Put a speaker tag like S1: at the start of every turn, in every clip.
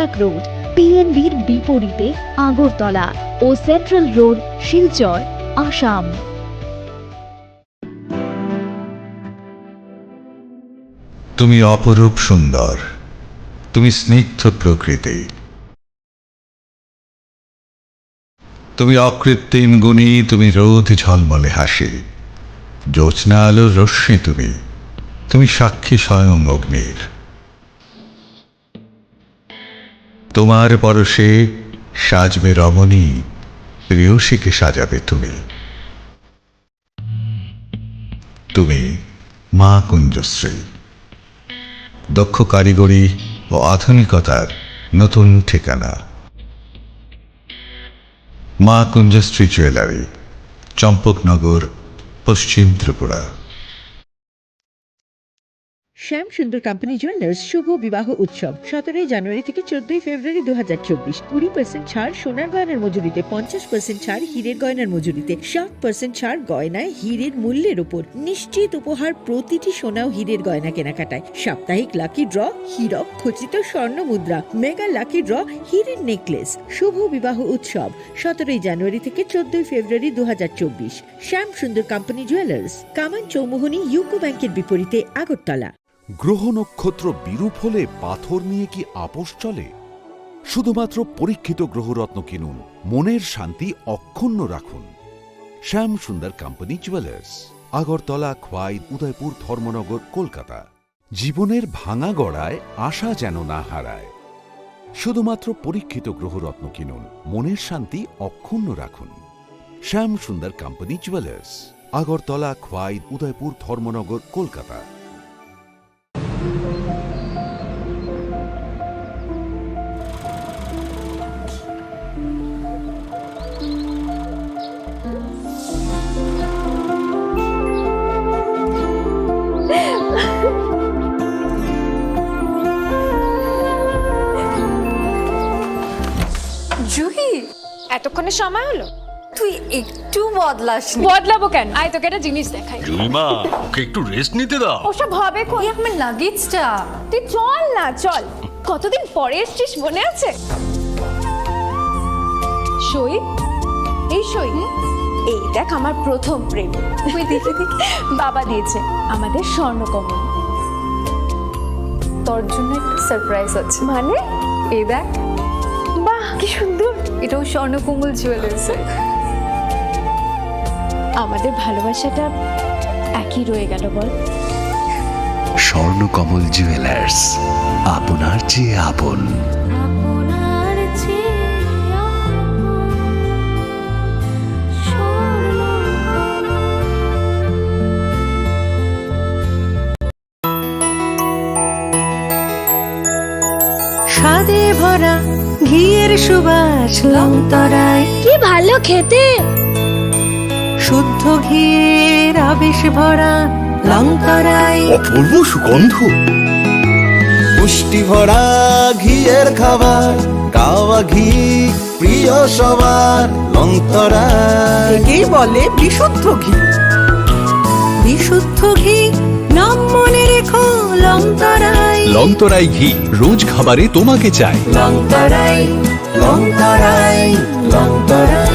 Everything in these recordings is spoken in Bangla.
S1: বৈরাগ রোড, পিএনবির বিপরীতে আগরতলা ও সেন্ট্রাল রোড, শিলচর, আসাম।
S2: তুমি অপরূপ সুন্দর, তুমি স্নিগ্ধ প্রকৃতি, তুমি অকৃত্রিম গুণী, তুমি রোদ ঝলমলে হাসি, জ্যোৎস্না আলোর রশ্মি, তুমি তুমি সাক্ষী স্বয়ং অগ্নির। তোমার পরশে সাজবে রমণী, প্রেয়সীকে সাজাবে তুমি। তুমি মা কুঞ্জশ্রী, দক্ষ কারিগরি ও আধুনিকতার নতুন ঠিকানা। মা কুঞ্জশ্রী জুয়েলারি, চম্পকনগর, পশ্চিম ত্রিপুরা।
S3: শ্যাম সুন্দর কোম্পানি জুয়েলার্স শুভ বিবাহ উৎসব 17 জানুয়ারি থেকে 14 ফেব্রুয়ারি 2024। 20% ছাড় সোনার গয়নার মজুরিতে, 50% ছাড় হীরের গয়নার মজুরিতে, 60% ছাড় গয়নায় হীরের মূল্যের উপর, নিশ্চিত উপহার প্রতিটি সোনা ও হীরের গয়না কেনাকাটায়, সাপ্তাহিক লাকি ড্র, হীরক খচিত স্বর্ণ মুদ্রা, মেগা লাকি ড্র, হীরের নেকলেস। শুভ বিবাহ উৎসব 17 জানুয়ারি থেকে 14 ফেব্রুয়ারি 2024। শ্যাম সুন্দর কোম্পানি জুয়েলার্স, কামান চৌমুহনী ইউকো ব্যাংকের বিপরীতে, আগরতলা।
S4: গ্রহ নক্ষত্র বিরূপ হলে পাথর নিয়ে কি আপোষ চলে? শুধুমাত্র পরীক্ষিত গ্রহরত্ন কিনুন, মনের শান্তি অক্ষুণ্ণ রাখুন। শ্যাম সুন্দর কোম্পানি জুয়েলার্স, আগরতলা, খোয়াই, উদয়পুর, ধর্মনগর, কলকাতা। জীবনের ভাঙা গড়ায় আশা যেন না হারায়। শুধুমাত্র পরীক্ষিত গ্রহরত্ন কিনুন, মনের শান্তি অক্ষুণ্ণ রাখুন। শ্যাম সুন্দর কোম্পানি জুয়েলার্স, আগরতলা, খোয়াই, উদয়পুর, ধর্মনগর, কলকাতা।
S5: জুহি, এতক্ষণে সময় হলো?
S6: তুই একটু বদলাসনি।
S5: বদলাবো কেন? আয় তোকে একটা জিনিস দেখাই।
S7: জুলিমা, ওকে একটু রেস্ট নিতে দাও।
S5: ওসব হবে কোন?
S6: এই আমার লাগেজটা।
S5: তুই চল না, চল। কতদিন পরে এসছিস, মনে আছে? সই, এই সই, এই দেখ আমার প্রথম প্রেম।
S6: তুই দেখে দেখে
S5: বাবা দিয়েছে আমাদের স্বর্ণকমল।
S6: তোর জন্য একটা সারপ্রাইজ আছে।
S5: মানে?
S6: এই দেখ,
S5: বাহ কি সুন্দর।
S6: এটাও স্বর্ণকমল জুয়েলার্স।
S5: আমাদের ভালোবাসাটা একই রয়ে গেল বল।
S8: স্বর্ণকমল জুয়েলার্স, আপনার চেয়ে আপন।
S9: স্বাদে ভরা ঘিয়ের সুবাস লংতরায়,
S1: কি ভালো খেতে।
S9: শুদ্ধ ঘিয়ের আবেশ ভরা লংতরায়,
S8: অপূর্ব সুগন্ধ।
S10: পুষ্টি ভরা ঘিয়ের খাবার, কাওয়া ঘি প্রিয় সবার লংতরায়।
S9: একেই বলে বিশুদ্ধ ঘি। বিশুদ্ধ ঘি নাম মনে রেখো লংতরায়।
S8: লংতরাই ঘি রোজ খাবারে তোমাকে চাই।
S10: লংতরাই, লংতরাই, লংতরাই।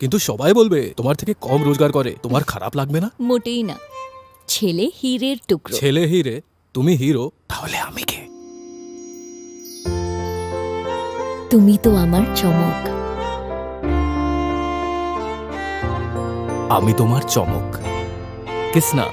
S7: কিন্তু সবাই বলবে তোমার থেকে কম রোজগার করে, তোমার খারাপ লাগবে না?
S6: মোটেই না। ছেলে হীরের টুকরো।
S7: ছেলে হিরে, তুমি হিরো, তাহলে আমি কে?
S6: তুমি তো আমার চমক।
S7: আমি তোমার চমক। কিসনা?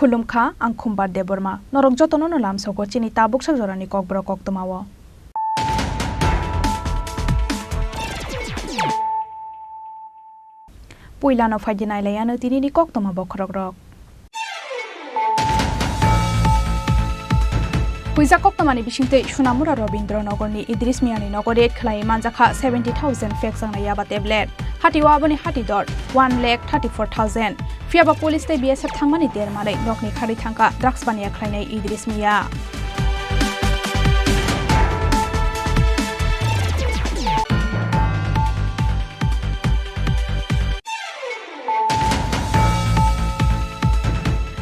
S11: खुलुमखा आं खुम्बार देबरमा नरक जतन लाम सको चिनी ताबुक जरानि ककब्रक कक्तमावो पुइलानो फाइदिनायलायानो तिनिनि कक्तमा बखरक रक हुइजा कक्तमानि बिसिंते सुनामुरा रवीन्द्र नगरनि इद्रिस मियानि नगरे खलाई मानजाखा 70,000 फेक जांना याबा टेब्लेट हाटिवा आबनि हाटि दर 1,34,000 फियाबा पुलिस ते बीएसएफ थांमानि देरमानै नकनि खारि थांका drugs Baniya खलायनाय Idris Mia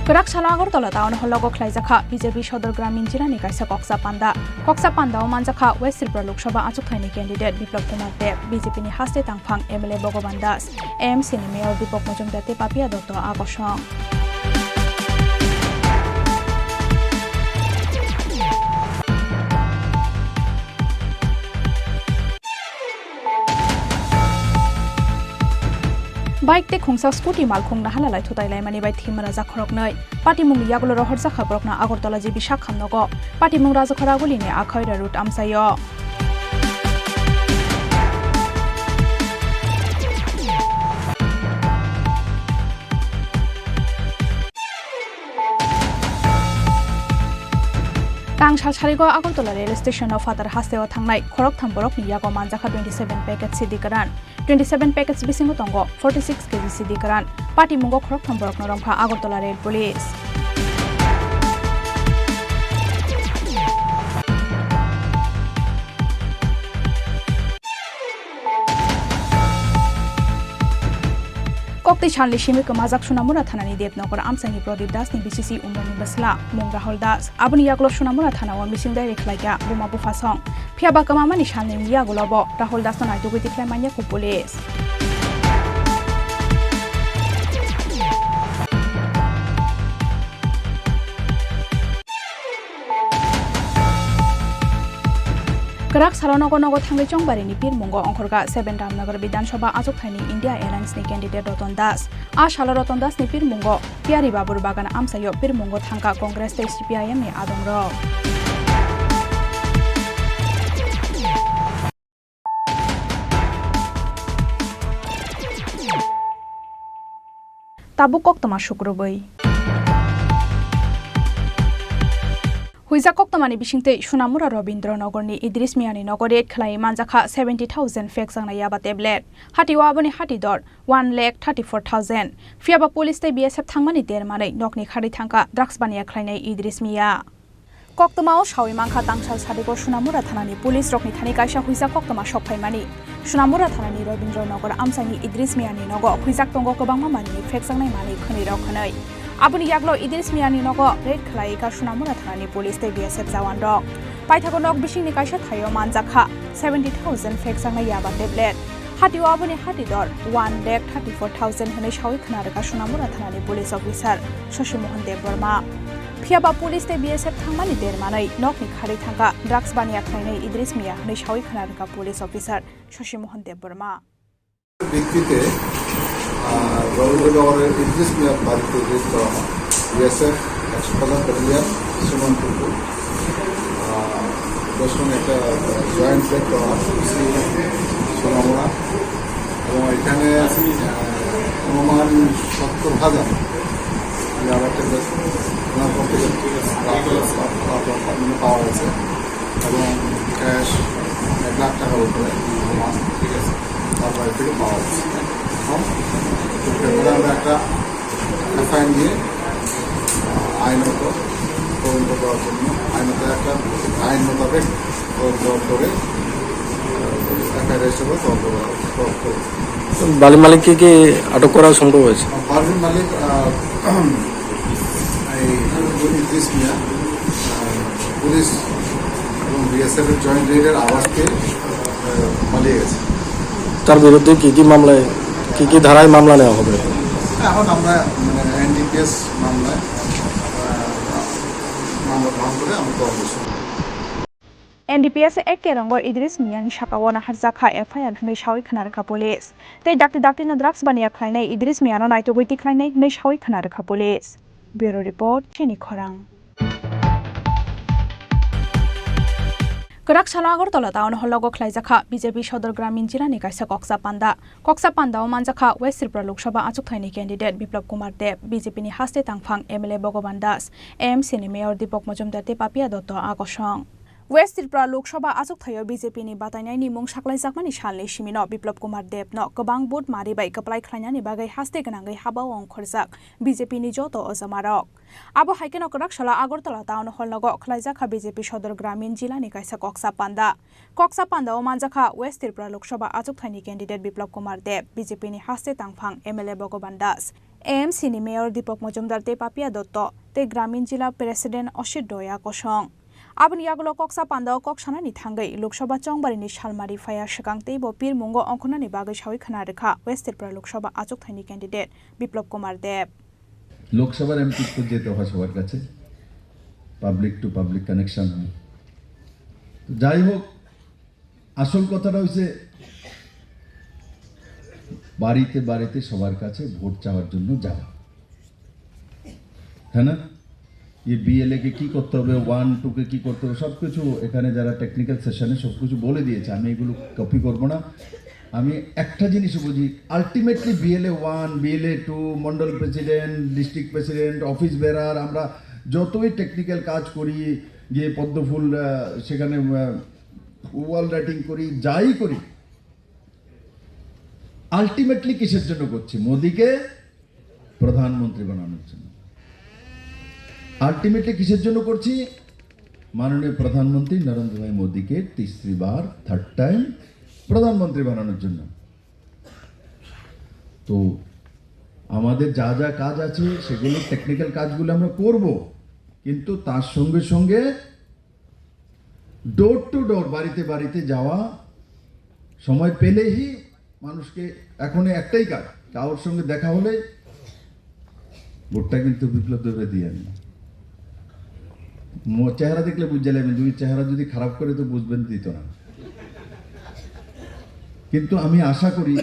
S11: Kerak salagar tola taon hologo khlaijaka BJP Sodor Gramin Jilani kaisa Koksa Panda o manjaka West Tripura Lok Sabha achukthani candidate Biplab Kumar Deb BJP ni haste tangphang MLA Bhogoban Das AMC ni Mayor Deepak Mojumdar te Papia Dotto Akosong Bike te khungsa scooty malkhung na halalai thutailai mani bai thimara jakhorok nei patimung yagulo rohor jakhabrok na Agartala jibi shakhamnogo patimung rajakhoraguli ni akhaira route amsayo Tangsal Sarigo Agartala rail station of Fatar Hasteo Thangnai Khorok Thamborok ni yago manjaka 27 packets CD karan 27 packets bisingo tongo 46 kg CD karan party mungo Khorok Thamborok norongkha Agartala rail police Kokti Chanli Shimik Mazak Sunamura Thanani Depnokor Amsani Prodip Das ni BCC Umrani Basla Mung Rahul Das Abuni Yaglo Sunamura Thana wa missing direct like Buma Bufasong Phiaba Kamama ni Shalni Yagolobo Rahul Das na Dugu Declare Mania ku police Kerak Salonogo Nogo Thangai Chongbari ni Pir Mungo Ongkorga 7 Ramnagar Bidhan Sabha Achukthani India Airlines ni candidate Roton Das A Shala Roton Das ni Pir Mungo Piari Babur Bagan Amsayo Pir Mungo Thangka Congress te CPIM ni Adongro Tabukok Toma Shukrubai Huiza Koktamani Bishinte Sunamura Robindro Nogorni Idris Miani Nogore Khlai Manjaka 70,000 fake jangna yaba tablet Hatiwa aboni hati dor 1,34,000 Fiaba police te BSF thangmani dermanai nokni khari thangka drugs bania khlainai Idris Mia Koktamao shawi mangkha tangsal sadigo Sunamura thanani police rokni thani kaisa huiza Koktama shophaimani Sunamura thanani Robindro Nogor amsani Idris Miani Nogo huiza tongo kobangma mani fake jangnai mani khani rok khanai Abuni Yaglo Idris Miani Nogo Red Khlaika Sunamura Thanani Police te BSF Jawan Rok Paithago Nok Bishing ni kaisa thayo manjakha 70,000 fake jangna yaba tablet Hatiwa abuni hati dor 1,34,000 hone shawi khnaraka Sunamura Thanani Police Officer Shashi Mohan Dev Verma Phiaba Police te BSF thangmani dermanai nokni khari thangka drugs bania khlainai Idris Mia hone shawi khnaraka Police Officer Shashi Mohan Dev Verma
S12: Biktite Robindro Idris Mia বাড়িতে রেড করা হয় বিএসএফ 100 ব্যাটালিয়ন সীমান্তপুর দশম একটা জয়েন্ট রেড করা হয় সোনামুড়া এবং এখানে অনুমান 70,000 ইয়াবা ট্যাবলেট ওনার পর থেকে পাওয়া গেছে এবং ক্যাশ 1 লাখ টাকার উপরে ঠিক আছে তার বাড়ি থেকে পাওয়া গেছে আমরা একটা এফআইআর নিয়ে আইনত তদন্ত করার জন্য আইনত একটা আইন মোতাবেক তদন্ত করে এফআইআর রেজিস্টার করে তদন্ত করে
S7: বালির মালিককে কি আটক করা সম্ভব হয়েছে
S12: বালির মালিক ইদ্রিস মিয়া পুলিশ এবং বিএসএফ এর জয়েন্ট রেডের আওয়াজকে পালিয়ে গেছে
S7: তার বিরুদ্ধে কি মামলায় কি ধারায় মামলা নেওয়া হবে
S12: এখন আমরা এনডিপিএস মামলায় মামলা গ্রহণ করে আমরা তদন্ত শুরু
S11: NDPS ek rango Idris Mian Shakawana Harzaka FIR Hne Shawi Khanarka Police Te Dakti na drugs bania khlainai Idris Miano naito goiti khlainai Hne Shawi Khanarka Police bureau report চিনি খরাং Kerak Shala Agartala Town Hall Klaizakha BJP Shodor Gramin Jilani Kaisa Koksa Panda o Manjakha West Tripura Lok Sabha Achuk Thaini candidate Biplab Kumar Deb BJP ni Haste Tangphang MLA Bhogoban Das AMC ni Mayor Dipok Mojumdar te Papia Dotto Akosong West Tripura Lok Sabha Achuk Thayo BJP ni Batainai ni Mung Saklaijak Salni Shimino Biplab Kumar Deb no Gobang Bud Mari bai Kaplai Khlainani Bagai Haste Ganangai Habao Ongkhorjak BJP ni Joto Ozamarok Abo Haikeno Kerak Shala Agartala Town Hall Klaizakha BJP Shodor Gramin Jilani Kaisa Koksa Panda o Manjakha West Tripura Lok Sabha Achuk Thaini candidate Biplab Kumar Deb BJP ni Haste Tangphang MLA Bhogoban Das AMC ni Mayor Dipok Mojumdar te Papia Dotto te Gramin Jila President Oshit Doya Kosong Abon yagulo Koksa Panda o Koksana ni Thangai Lok Sabha Chongbari ni Shalmari Faya Shakangte bo Pir Mungo Ongkhona ni Bagai Shawi Khana Rekha West Tripura Lok Sabha Achuk Thaini candidate Biplab Kumar Deb
S13: লোকসভার এমপি তো যেতে হয় সবার কাছে পাবলিক টু পাবলিক কানেকশন যাই হোক আসল কথাটা হচ্ছে বাড়িতে বাড়িতে সবার কাছে ভোট চাওয়ার জন্য যাওয়া হ্যাঁ না এই বিএলএ কে কি করতে হবে 1 2 কে কি করতে হবে সবকিছু এখানে যারা টেকনিক্যাল সেশনে সবকিছু বলে দিয়েছে আমি এগুলো কপি করব না আমি একটা জিনিস বুঝি ultimately BLA 1 BLA 2 mandal president district president office বেরার আমরা যতই টেকনিক্যাল কাজ করি গিয়ে পদ্মফুল সেখানে ওয়াল রাইটিং করি যাই করি আলটিমেটলি কিসের জন্য করছি মোদিকে প্রধানমন্ত্রী বানানোর জন্য আলটিমেটলি কিসের জন্য করছি মাননীয় প্রধানমন্ত্রী নরেন্দ্র ভাই মোদিকে तीसरी बार थर्ड टाइम প্রধানমন্ত্রী বানানোর জন্য তো আমাদের যা যা কাজ আছে সেগুলো টেকনিক্যাল কাজগুলো আমরা করব কিন্তু তার সঙ্গে সঙ্গে ডোর টু ডোর বাড়িতে বাড়িতে যাওয়া সময় পেলেই মানুষকে এখন একটাই কাজ কারোর সঙ্গে দেখা হলে ভোটটা কিন্তু বিপ্লব দেবে দিয়ে না চেহারা দেখলে বুঝে যাবেন দুই চেহারা যদি খারাপ করে তো বুঝবেন দিত না কিন্তু আমি আশা করি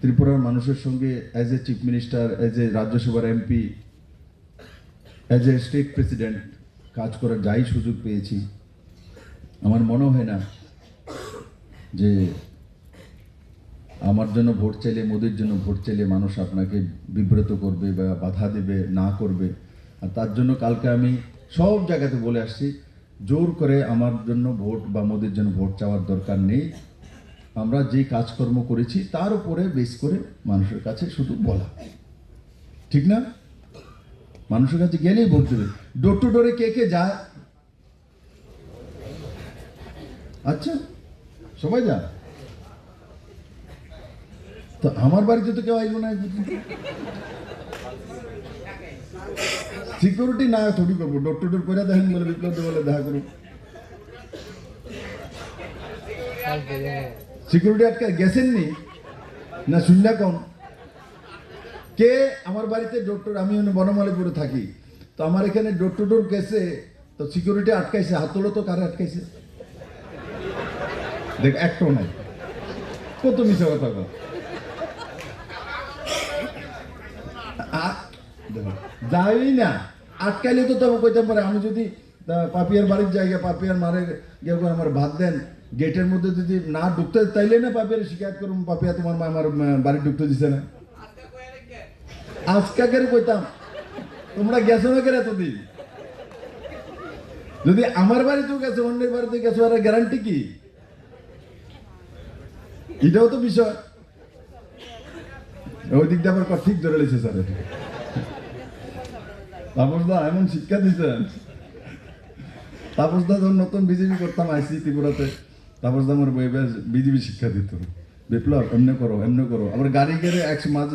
S13: ত্রিপুরার মানুষের সঙ্গে as a chief minister as a রাজ্যসভার MP as a state president কাজ করার যাই সুযোগ পেয়েছি আমার মনে হয় না যে আমার জন্য ভোট চাইলে মোদির জন্য ভোট চাইলে মানুষ আপনাকে বিব্রত করবে বা বাধা দেবে না করবে আর তার জন্য কালকে আমি সব জায়গাতে বলে আসছি জোর করে আমার জন্য ভোট বা মোদির জন্য ভোট চাওয়ার দরকার নেই আমরা যে কাজকর্ম করেছি তার উপরে বেস করে মানুষের কাছে শুধু বলা ঠিক না মানুষের কাছে গেলেই ভোট দেবে ডোর টু ডোরে কে কে যায় আচ্ছা সবাই যায় তো আমার বাড়িতে তো কেউ আইলো না সিকিউরিটি না থোড়ি করবো ডোর টু ডোর করে দেখেন বলে বিপ্লব বলে দেখা করুন সিকিউরিটি আটকে গেছেননি না শুনলা কম কে আমার বাড়িতে ডোর টু আমি বনমালীপুরে থাকি তো আমার এখানে ডোর টু ডোর গেছে তো সিকিউরিটি আটকাইছে হাত তোলো তো কারে আটকাইছে দেখ একটাও নাই কত মিশা কথা কর যাই না আটকাইলে তো তবে কইতে পারে আমি যদি পাপিয়ার বাড়ির জায়গা পাপিয়ার মারে গিয়ে আমার ভাত দেন গেটের মধ্যে যদি না ঢুকতে তাইলে না পাপিয়ার শিকায়ত করুন পাপিয়া তোমার মা আমার বাড়ি ঢুকতে দিছে না আজকা করে কইতাম তোমরা গেছো না কেন এতদিন যদি আমার বাড়িতেও গেছো অন্যের বাড়িতে গেছো আর গ্যারান্টি কি এটাও তো বিষয় ওই দিক দিয়ে আবার ঠিক ধরে লেছে স্যার তাপসদা এমন শিক্ষা দিচ্ছেন তাপসদা যখন নতুন বিজেপি করতাম আইসি ত্রিপুরাতে তাপসদা আমার বিজেপি শিক্ষা দিত বিপ্লব এমনি করো আবার গাড়ি গেলে মাঝে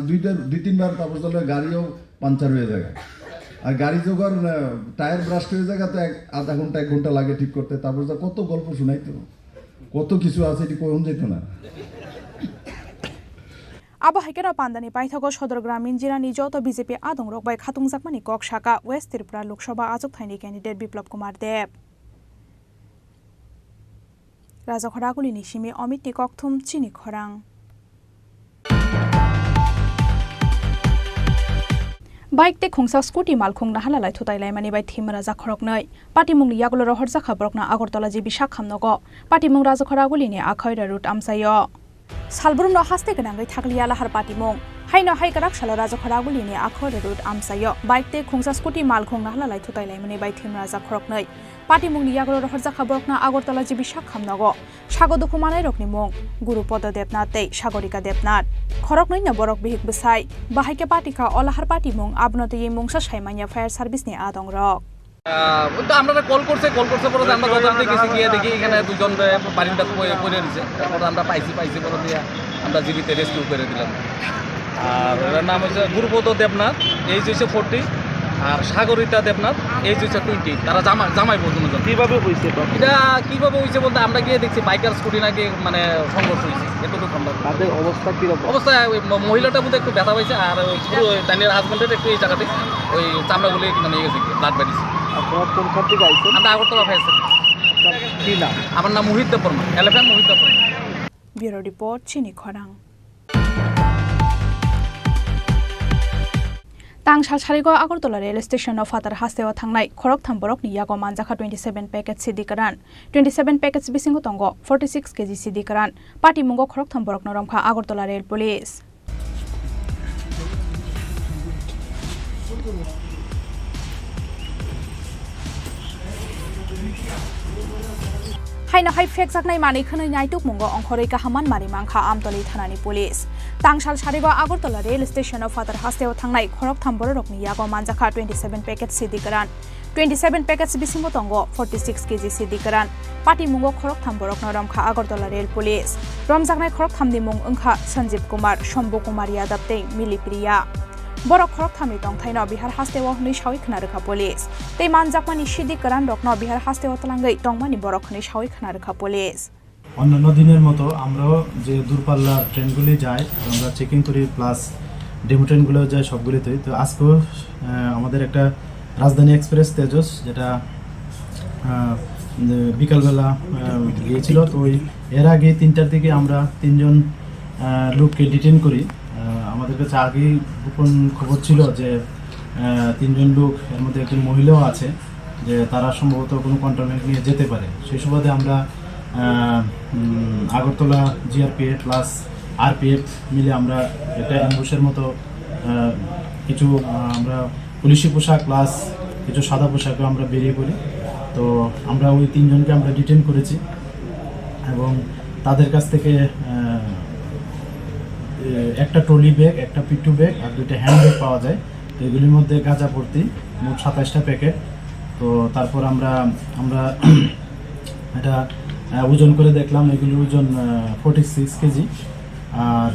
S13: দুই তিনবার তাপসদা গাড়িও পাঞ্চার হয়ে যায় আর গাড়ি যখন টায়ার ব্রাস্ট হয়ে যায় তো আধা ঘন্টা 1 ঘন্টা লাগে ঠিক করতে তাপসদা কত গল্প শোনাইতো কত কিছু আছে এটি কখন যেত না
S11: Abahikera Pandani Paithago Shodor Gramin Jirani Joto BJP Adong Rokbai Khatung Zakmani Kok Shaka West Tripura Lok Sabha Achuk Thaini candidate Biplab Kumar Deb Raja Khoraguli Nishimi Omit Tikokthum Chini Khorang Bike te khungsa scooty malkhung na halalai thutai mani bai thim raja khorok nei patimung yagulo rohor jakha borokna agortala jibi sakhamnogo patimung raja khoraguli ni akhoira route amsayo salbrum no haste ganangai thakliya lahar patimung haino haikarak salo raja khoraguli ni akhoira route amsayo bike te khungsa scooty malkhung na halalai thutai mani bai thim raja khorok nei patimung yagulo rohor jakha borokna agortala jibi sakhamnogo sagodu khumanai rokni mung gurupodo debnath tei sagorika debnath khorok nei na borok bihik besai bahaike patika olahar patimung abnote ye mungsa saimanya fire service ni adong rok
S7: আমরা কল করছে পরে আমরা তদন্তে গেছি গিয়ে দেখি এখানে দুজন বাড়িটা পড়ে দিয়েছে তারপর আমরা পাইছি পরে দিয়ে আমরা জীবিত রেস্কিউ করে দিলাম আর এর নাম হচ্ছে গুরুপদ দেবনাথ এইজ হচ্ছে 40 আর সাগরিতা দেবনাথ এইজ হচ্ছে 20 তারা জামাই পর্যন্ত কিভাবে হয়েছে এটা কিভাবে হয়েছে বলতে আমরা গিয়ে দেখছি বাইকার স্কুটি নাকি মানে সংঘর্ষ হয়েছে এতটুকু আমরা তাদের অবস্থা কিরকম অবস্থা মহিলাটা মধ্যে একটু ব্যথা হয়েছে আর পুরো তাদের হাজবেন্ডের একটু এই জায়গাতে ওই চামড়াগুলি নিয়ে গেছে ব্লাড বেরিয়েছে আমরা আগরতলা ফায়ার সার্ভিস কি নাম আমার নাম মোহিত দেববর্মা এলিফ্যান্ট মোহিত দেববর্মা
S11: ব্যুরো রিপোর্ট চিনি খরাং Tangsal Sarigo Agortola rail station of Fatar Hastewa Tangnai, Korok Tamborok ni Yago Manjaka 27 packets CD Karan, 27 packets Bisingo Tongo, 46 kg CD Karan, Party Mungo Korok Tamborok Noromka Agortola Rail Police. Haino hai fek jaknai mani khonoi naituk mungo ongkhorei kahaman mari mangkha amtoli thanani police Tangsal Sarigo Agortola rail station of Fatar Hasteo thangnai khorok thambor rokni yago manjakha 27 packets CD karan 27 packets bisingo tongo 46 kg CD karan pati mungo khorok thamborok noromkha Agortola rail police romjaknai khorok thamni mung ongkha Sanjeev Kumar Shombu Kumar Yadav tei Milipriya Borok khorok thamni tong thaino Bihar Hasteo hnoi shawi khna rekha police tei manjakmani CD karan rokno Bihar Hasteo talangai tongmani borok hnoi shawi khna rekha police
S14: অন্যান্য দিনের মতো আমরাও যে দূরপাল্লা ট্রেনগুলি যায় আমরা চেকিং করি প্লাস ডেমো ট্রেনগুলো যায় সবগুলিতেই তো আজকেও আমাদের একটা রাজধানী এক্সপ্রেস তেজস যেটা বিকালবেলা গিয়েছিল তো এর আগে 3টার দিকে আমরা 3জন লোককে ডিটেইন করি আমাদের কাছে আগেই গোপন খবর ছিল যে 3জন লোক এর মধ্যে একজন মহিলাও আছে যে তারা সম্ভবত কোনো কন্ট্রোলমেন্ট নিয়ে যেতে পারে সেই সুবাদে আমরা আগরতলা জিআরপিএফ প্লাস আরপিএফ মিলে আমরা একটা অ্যাম্বুশের মতো কিছু আমরা পুলিশি পোশাক প্লাস কিছু সাদা পোশাকও আমরা বেরিয়ে পড়ি তো আমরা ওই 3জনকে আমরা ডিটেইন করেছি এবং তাদের কাছ থেকে একটা ট্রলি ব্যাগ একটা পিট্টু ব্যাগ আর 2টা হ্যান্ড ব্যাগ পাওয়া যায় তো এগুলির মধ্যে গাঁজা ভর্তি মোট 27টা প্যাকেট তো তারপর আমরা এটা ওজন করে দেখলাম এগুলির ওজন 46 কেজি আর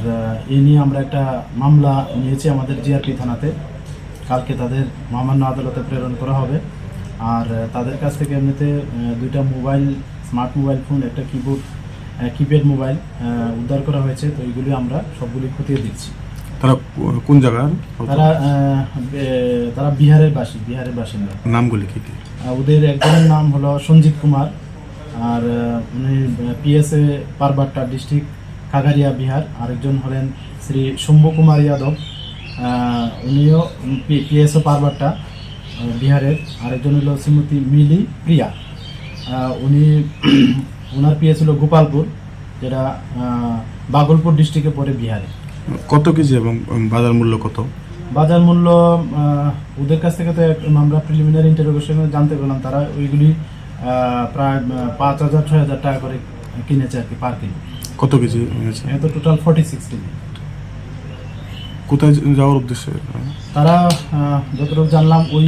S14: এই নিয়ে আমরা একটা মামলা নিয়েছি আমাদের জিআরপি থানাতে কালকে তাদের মহামান্য আদালতে প্রেরণ করা হবে আর তাদের কাছ থেকে এমনিতে 2টা মোবাইল স্মার্ট মোবাইল ফোন একটা কিপ্যাড মোবাইল উদ্ধার করা হয়েছে তো এইগুলি আমরা সবগুলি খতিয়ে দিচ্ছি
S15: তারা কোন জায়গার
S14: তারা বিহারের বাসিন্দা
S15: নামগুলি কি
S14: ওদের একজনের নাম হলো সঞ্জীব কুমার আর উনি পিএসএ পারবাট্টা ডিস্ট্রিক্ট খাগারিয়া বিহার আরেকজন হলেন শ্রী শম্ভু কুমার যাদব উনিও পিএসএ পারবাট্টা বিহারের আরেকজন হলো শ্রীমতী মিলি প্রিয়া উনি ওনার পিএস হলো গোপালপুর যেটা বাগলপুর ডিস্ট্রিক্টে পড়ে বিহারে
S15: কত কেজি এবং বাজার মূল্য কত
S14: বাজার মূল্য ওদের কাছ থেকে তো আমরা প্রিলিমিনারি ইন্টারোগেশনে জানতে পারলাম তারা ওইগুলি প্রায় 5,000-6,000 টাকা করে কিনেছে আর কি পার কিলো
S15: কত কেজি
S14: তো টোটাল 46 কেজি
S15: কোথায় যাওয়ার উদ্দেশ্যে
S14: তারা যতটুকু জানলাম ওই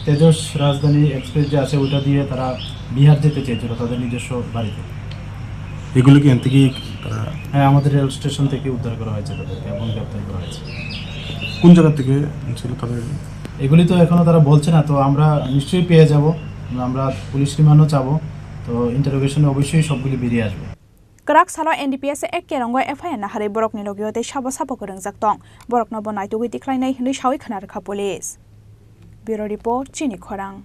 S14: তেজস রাজধানী এক্সপ্রেস যে আছে ওইটা দিয়ে তারা বিহার যেতে চেয়েছিল তাদের নিজস্ব বাড়িতে
S15: এগুলো কি এখান থেকে
S14: হ্যাঁ আমাদের রেল স্টেশন থেকে উদ্ধার করা হয়েছে তাদেরকে এবং গ্রেপ্তার করা হয়েছে
S15: কোন জায়গা থেকে ছিল তাদের
S14: এগুলি তো এখনো তারা বলছে না তো আমরা নিশ্চয়ই পেয়ে যাব আমরা পুলিশ রিমান্ডও চাবো তো ইন্টারোগেশনে অবশ্যই সবগুলি বেরিয়ে আসবে
S11: Kerak salo NDPS ek kerongo FIR na hari borok ni logiote sabo kerengjak tong borok no bonai tugui tiklainai hnoi shawi khana rekha police Bureau Report Chini Khorang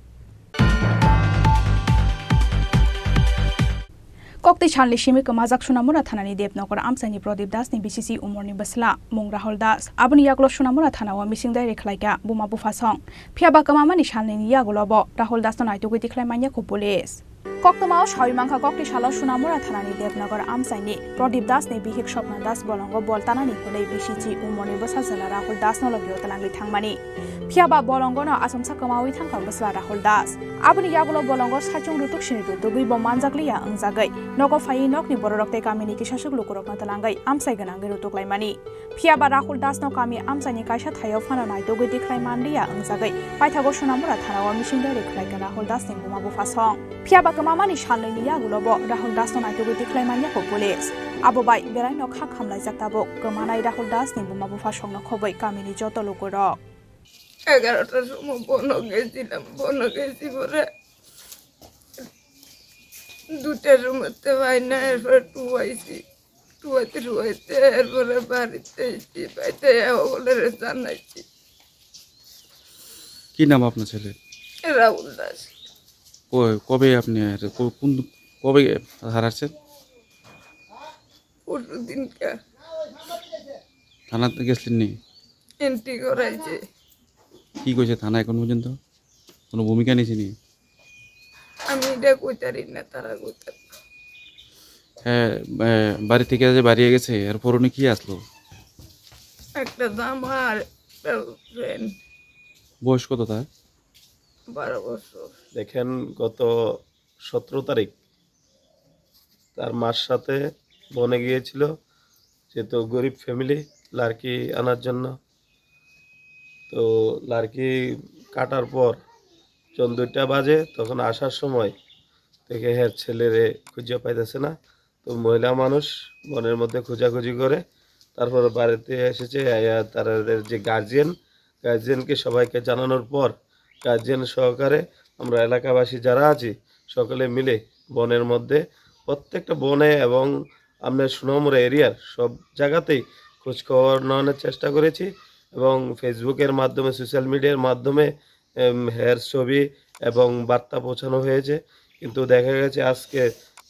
S11: Kokti Chanli Shimik Mazak Shunamura Thanani Depnokor Amsani Prodip Das ni BCC Umorni Basla Mung Rahul Das Abuni Yaglo Shunamura Thanawa Missing Direct Laika Buma Bufasong Piaba Kamamani Shalni Yagulobo Rahul Das no Naito Giti Klamanya ko Police Koktomao Shawimangka Kokti Shalo Shunamura Thanani Depnokor Amsani Prodip Das ni Bihik Shopna Das Bolongo Boltanani Pulei BCC Umorni Basazala Rahul Das no Logyo Talangi Thangmani Piaba Bolongo no Asumsa Kamawi Thangka Basla Rahul Das Abuni Yagulo Bolongo Sachung Rutuk Shinitu Dugui Bomanjakliya Angzagai Nogo Fai Nokni Borok te Kamini Kishashuk Lukurok Natalangai Amsai Ganangi Rutuk Laimani Piaba Rahul Das no Kami Amsani Kaisha Thayo Fananai Dogi Diklaimandia Angzagai Paitago Shunamura Thanawa Mission Direct Like Rahul Das ni Buma Bufasong Piaba Kamamani Shalini Yagulobo Rahul Das no Naitogi Diklaimania ko Police Abobai Berai no Khak Hamlai Jaktabo Kamanai Rahul Das ni Buma Bufasong no Khoboi Kamini Joto Lukurok
S16: 11টার সময় বনো গেছিলাম বনো গেছি পরে 2টার রুমেতে ভাই না এরপর টুয়াইছি টুয়াইতে এরপরে বাড়িতে এসেছি বাইতে ওগুলো জানাইছি
S17: কি নাম আপনার ছেলে
S16: রাহুল দাস
S17: কবে আপনি কবে হারাচ্ছেন
S16: পরশু দিনকা
S17: থানাতে গেছিলেন নি
S16: এন্ট্রি করাইছে
S17: কি কইছে থানা এখন পর্যন্ত কোনো ভূমিকা নিয়েছে নি
S16: আমি এটা কইতারি না তারা কইতার
S17: হ্যাঁ বাড়ি থেকে যে বাড়িয়ে গেছে আর পরনে কি আসলো
S16: একটা জামা আর ফ্রেন্ড
S17: বয়স কত তার
S16: 12 বছর
S18: দেখেন গত 17 তারিখ তার মার সাথে বনে গিয়েছিল যেহেতু গরিব ফ্যামিলি লাড়কি আনার জন্য তো লাড়কি কাটার পর যখন 2টা বাজে তখন আসার সময় থেকে হ্যাঁ ছেলেরে খুঁজে পাইতেছে না তো মহিলা মানুষ বনের মধ্যে খোঁজাখুঁজি করে তারপর বাড়িতে এসেছে তাদের যে গার্জিয়ানকে সবাইকে জানানোর পর গার্জিয়ান সহকারে আমরা এলাকাবাসী যারা আছি সকলে মিলে বনের মধ্যে প্রত্যেকটা বনে এবং আমরা সুনামুরা এরিয়ার সব জায়গাতেই খোঁজখবর নেওয়ার চেষ্টা করেছি এবং ফেসবুকের মাধ্যমে সোশ্যাল মিডিয়ার মাধ্যমে হেয়ার ছবি এবং বার্তা পৌঁছানো হয়েছে কিন্তু দেখা গেছে আজকে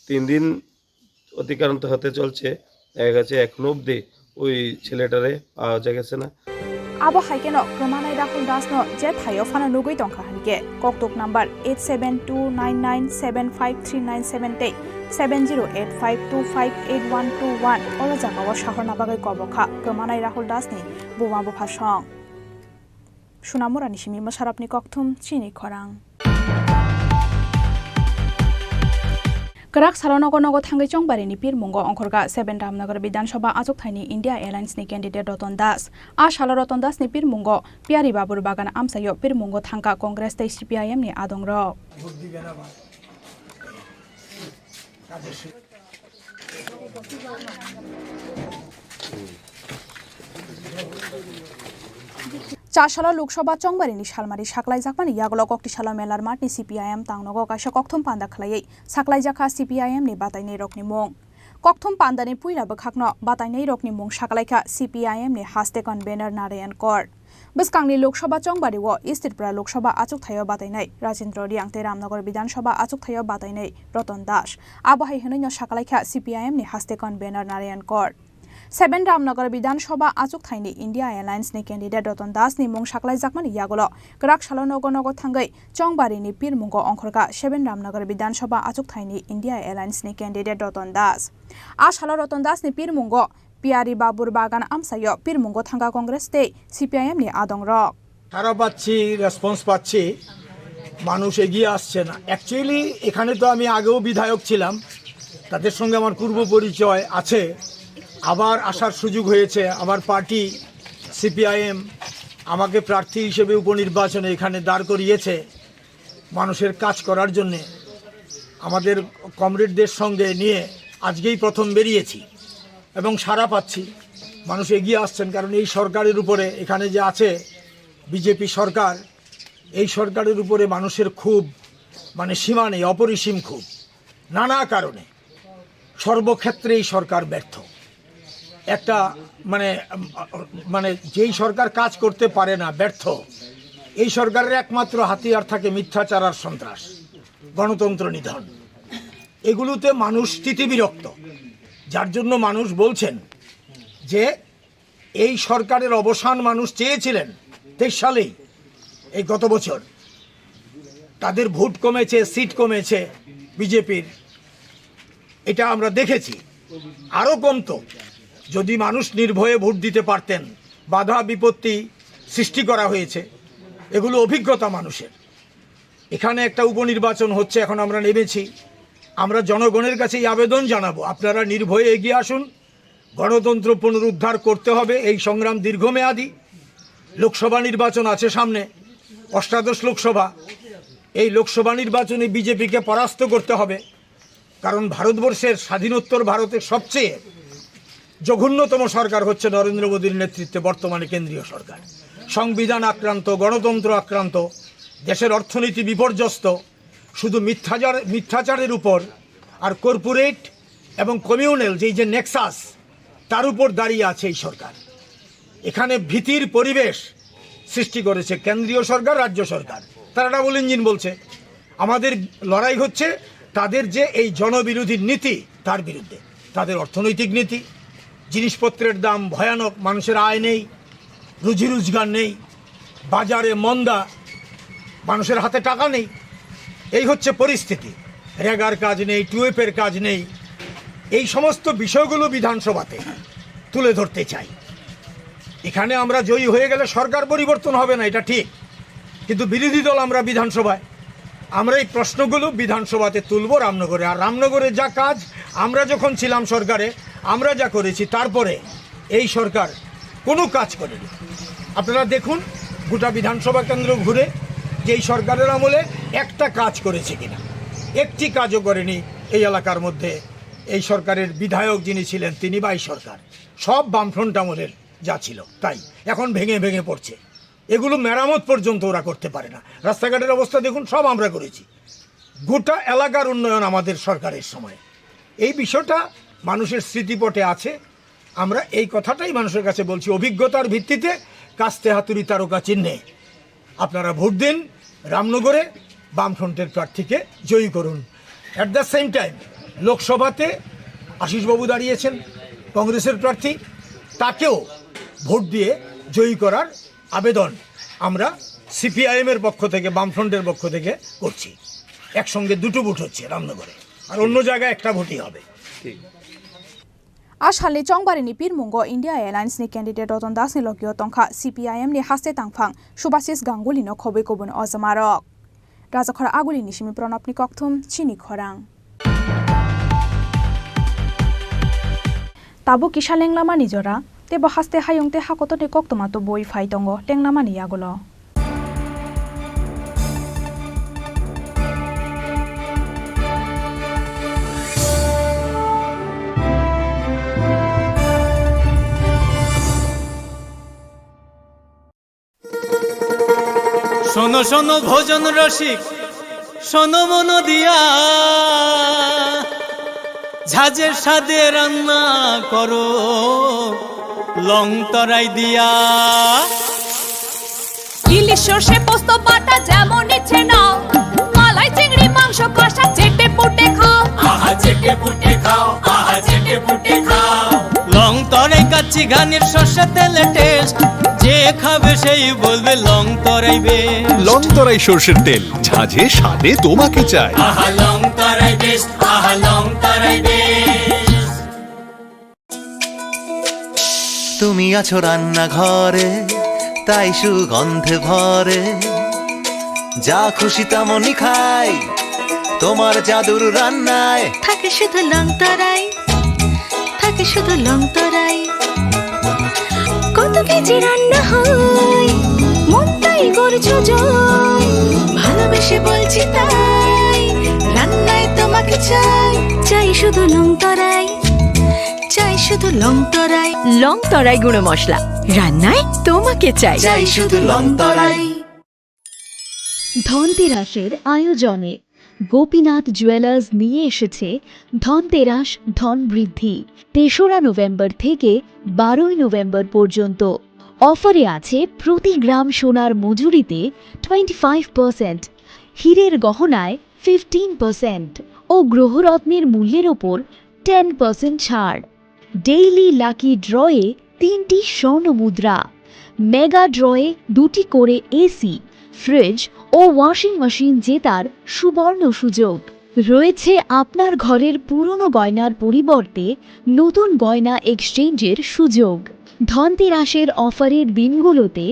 S18: 3 দিন অতিক্রান্ত হতে চলছে দেখা গেছে এখনো অবধি ওই ছেলেটারে পাওয়া গেছে না
S11: Abo haikeno Kamanai Rahul Das no je thayo fana nugui tongkha hanike koktok number 8729975397 te 7085258121 olo jagawa shahar nabagai kobokha Kamanai Rahul Das ni buma bufasong Shunamura nishimi masarapni kokthum Chini Khorang Kerak Salonogo Nogo Thangai Chongbari ni Pir Mungo Ongkorga 7 Ramnagar Bidhan Sabha Ajok Thaini India Airlines ni candidate Roton Das A Shalo Roton Das ni Pir Mungo Piari Babur Bagan Amsayo Pir Mungo Thangka Congress te CPIM ni Adongro Chashala Lukshoba Chongbari ni Shalmari Shaklai Jakmani Yaglo Kokti Shala Melar Matni CPIM Tangnogo Kaisha Kokthum Panda Khlai Saklai Jaka CPIM ni Batai nei Rokni Mong Kokthum Panda ni Puila Bakhakno Batai nei Rokni Mong Shaklaika CPIM ni Haste Convener Narayan Kor Biskangni Lokshaba Chongbari wo East Tripura Lokshaba Achuk Thayo Batai nei Rajendra Riangte Ramnagar Bidhan Sabha Achuk Thayo Batai nei Roton Das Abohai Henoino Shaklaika CPIM ni Haste Convener Narayan Kor 7 Ramnagar Bidhan Sabha Achuk Thaini India Airlines ni candidate Roton Das ni mung saklai jakmani yagolo Kerak Salonogo Nogo Thangai Chongbari ni Pir Mungo Ongkhorga 7 Ramnagar Bidhan Sabha Achuk Thaini India Airlines ni candidate Roton Das A Shalo Roton Das ni Pir Mungo Piari Babur Bagan Amsayo Pir Mungo Thanga Congress te CPIM ni Adongrok
S19: সারা পাচ্ছি রেসপন্স পাচ্ছি মানুষ এগিয়ে আসছে না অ্যাকচুয়ালি এখানে তো আমি আগেও বিধায়ক ছিলাম তাদের সঙ্গে আমার পূর্ব পরিচয় আছে আবার আসার সুযোগ হয়েছে আমার পার্টি সিপিআইএম আমাকে প্রার্থী হিসেবে উপনির্বাচনে এখানে দাঁড় করিয়েছে মানুষের কাজ করার জন্য আমাদের কমরেডদের সঙ্গে নিয়ে আজকেই প্রথম বেরিয়েছি এবং সারা পাচ্ছি মানুষ এগিয়ে আসছেন কারণ এই সরকারের উপরে এখানে যে আছে বিজেপি সরকার এই সরকারের উপরে মানুষের খুব মানে সীমা নেই অপরিসীম খুব নানা কারণে সর্বক্ষেত্রে এই সরকার ব্যর্থ একটা মানে যেই সরকার কাজ করতে পারে না ব্যর্থ এই সরকারের একমাত্র হাতিয়ার থাকে মিথ্যাচার আর সন্ত্রাস গণতন্ত্র নিধন এগুলোতে মানুষ স্থিতিবিরক্ত, যার জন্য মানুষ বলছেন যে এই সরকারের অবসান মানুষ চেয়েছিলেন 23 সালেই, এই গত বছর। তাদের ভোট কমেছে, সিট কমেছে বিজেপির, এটা আমরা দেখেছি। আরও কমতো যদি মানুষ নির্ভয়ে ভোট দিতে পারতেন। বাধা বিপত্তি সৃষ্টি করা হয়েছে, এগুলো অভিজ্ঞতা মানুষের। এখানে একটা উপনির্বাচন হচ্ছে, এখন আমরা নেমেছি। আমরা জনগণের কাছে এই আবেদন জানাবো, আপনারা নির্ভয়ে এগিয়ে আসুন। গণতন্ত্র পুনরুদ্ধার করতে হবে, এই সংগ্রাম দীর্ঘমেয়াদী। লোকসভা নির্বাচন আছে সামনে, 18 লোকসভা। এই লোকসভা নির্বাচনে বিজেপিকে পরাস্ত করতে হবে, কারণ ভারতবর্ষের স্বাধীনোত্তর ভারতের সবচেয়ে জঘন্যতম সরকার হচ্ছে নরেন্দ্র মোদীর নেতৃত্বে বর্তমানে কেন্দ্রীয় সরকার। সংবিধান আক্রান্ত, গণতন্ত্র আক্রান্ত, দেশের অর্থনীতি বিপর্যস্ত, শুধু মিথ্যাচারের উপর আর কর্পোরেট এবং কমিউনাল যে নেক্সাস, তার উপর দাঁড়িয়ে আছে এই সরকার। এখানে ভীতির পরিবেশ সৃষ্টি করেছে কেন্দ্রীয় সরকার, রাজ্য সরকার। তারা ডাবল ইঞ্জিন বলছে। আমাদের লড়াই হচ্ছে তাদের যে এই জনবিরোধী নীতি, তার বিরুদ্ধে। তাদের অর্থনৈতিক নীতি, জিনিসপত্রের দাম ভয়ানক, মানুষের আয় নেই, রুজি রোজগার নেই, বাজারে মন্দা, মানুষের হাতে টাকা নেই, এই হচ্ছে পরিস্থিতি। রেগার কাজ নেই, টুয়েপের কাজ নেই। এই সমস্ত বিষয়গুলো বিধানসভাতে তুলে ধরতে চাই। এখানে আমরা জয়ী হয়ে গেলে সরকার পরিবর্তন হবে না, এটা ঠিক, কিন্তু বিরোধী দল আমরা বিধানসভায়, আমরা এই প্রশ্নগুলো বিধানসভাতে তুলব রামনগরে। আর রামনগরে যা কাজ আমরা যখন ছিলাম সরকারে, আমরা যা করেছি, তারপরে এই সরকার কোনো কাজ করেনি। আপনারা দেখুন গোটা বিধানসভা কেন্দ্র ঘুরে যে এই সরকারের আমলে একটা কাজ করেছে কিনা। একটি কাজও করেনি এই এলাকার মধ্যে। এই সরকারের বিধায়ক যিনি ছিলেন তিনি বাই সরকার, সব বামফ্রন্ট আমলের যা ছিল তাই এখন ভেঙে ভেঙে পড়ছে। এগুলো মেরামত পর্যন্ত ওরা করতে পারে না। রাস্তাঘাটের অবস্থা দেখুন, সব আমরা করেছি। গোটা এলাকার উন্নয়ন আমাদের সরকারের সময়। এই বিষয়টা মানুষের স্মৃতিপটে আছে। আমরা এই কথাটাই মানুষের কাছে বলছি, অভিজ্ঞতার ভিত্তিতে কাস্তে হাতুড়ি তারকা চিহ্নে আপনারা ভোট দিন, রামনগরে বামফ্রন্টের প্রার্থীকে জয়ী করুন। অ্যাট দ্য সেম টাইম লোকসভাতে আশিসবাবু দাঁড়িয়েছেন কংগ্রেসের প্রার্থী, তাকেও ভোট দিয়ে জয়ী করার আবেদন আমরা সিপিআইএমের পক্ষ থেকে, বামফ্রন্টের পক্ষ থেকে করছি। একসঙ্গে দুটো ভোট হচ্ছে রামনগরে, আর অন্য জায়গায় একটা ভোটই হবে।
S11: আশালে চংবারিনি পিরমুঙ্গ India Airlines ni candidate Ratan Das ni lokyo tongkha CPIM ni haste tangphang Subhasis Ganguly no khobe kobun ozamarok Rajakhara Aguli ni simi pranop ni kokthum Chini Khorang Tabu kisha lenglama ni jora tebo haste hayongte hakoto ni koktoma to boi phai tongo lenglama ni yagulo
S20: শোনো শোনো ভোজন রসিক, শোনো মন দিয়া, ঝাঁঝের স্বাদে রান্না করো লং তরাই দিয়া।
S21: ইলিশ সর্ষে পোস্ত বাটা যেমন ইচ্ছে নাও, মালাই চিংড়ি মাংস কষা চেটে পুটে খাও,
S20: আহা চেটে পুটে খাও, আহা চেটে পুটে খাও। লং তরাই কাচ্চি ঘানির সর্ষে তেলে টেস্ট, যে খাবে সেই বলবে লং তরাই বেশ।
S8: লং তরাই সর্ষের তেল, ঝাঁঝে স্বাদে তোমাকে চাই।
S20: আহা লং তরাই বেশ, আহা লং তরাই বেশ।
S10: তুমি আছো রান্নাঘরে, তাই সুগন্ধে ভরে, যা খুশি তেমনই খাই, তোমার জাদুর রান্নায়
S9: থাকে শুধু লং তরাই, থাকে শুধু লং তরাই। কত কেজি রান্না হয়, মন তাই করছো জয়, ভালোবেসে বলছি তাই, রান্নায় তোমাকে চাই, চাই শুধু লং তরাই, চাই শুধু লং তরাই। লং তরাই গুঁড়ো মশলা, রান্নায় তোমাকে চাই, চাই শুধু লং তরাই।
S1: ধনতেরাসের আয়োজনে গোপীনাথ জুয়েলার্স নিয়ে এসেছে ধনতেরাস ধন বৃদ্ধি ৩রা নভেম্বর থেকে ১২ই নভেম্বর পর্যন্ত। অফারে আছে প্রতি গ্রাম সোনার মজুরিতে 25%, হীরের গহনায় 15%, ও গ্রহরত্নের মূল্যের ওপর 10% ছাড়। ডেইলি লাকি ড্রয়ে 3টি স্বর্ণ মুদ্রা, মেগা ড্রয়ে 2টি করে এসি, ফ্রিজ ও ওয়াশিং মেশিন জেতার সুবর্ণ সুযোগ। রয়েছে আপনার ঘরের পুরনো গয়নার পরিবর্তে নতুন গয়না এক্সচেঞ্জের সুযোগ। ধনতেরাসের অফারের দিনগুলোতে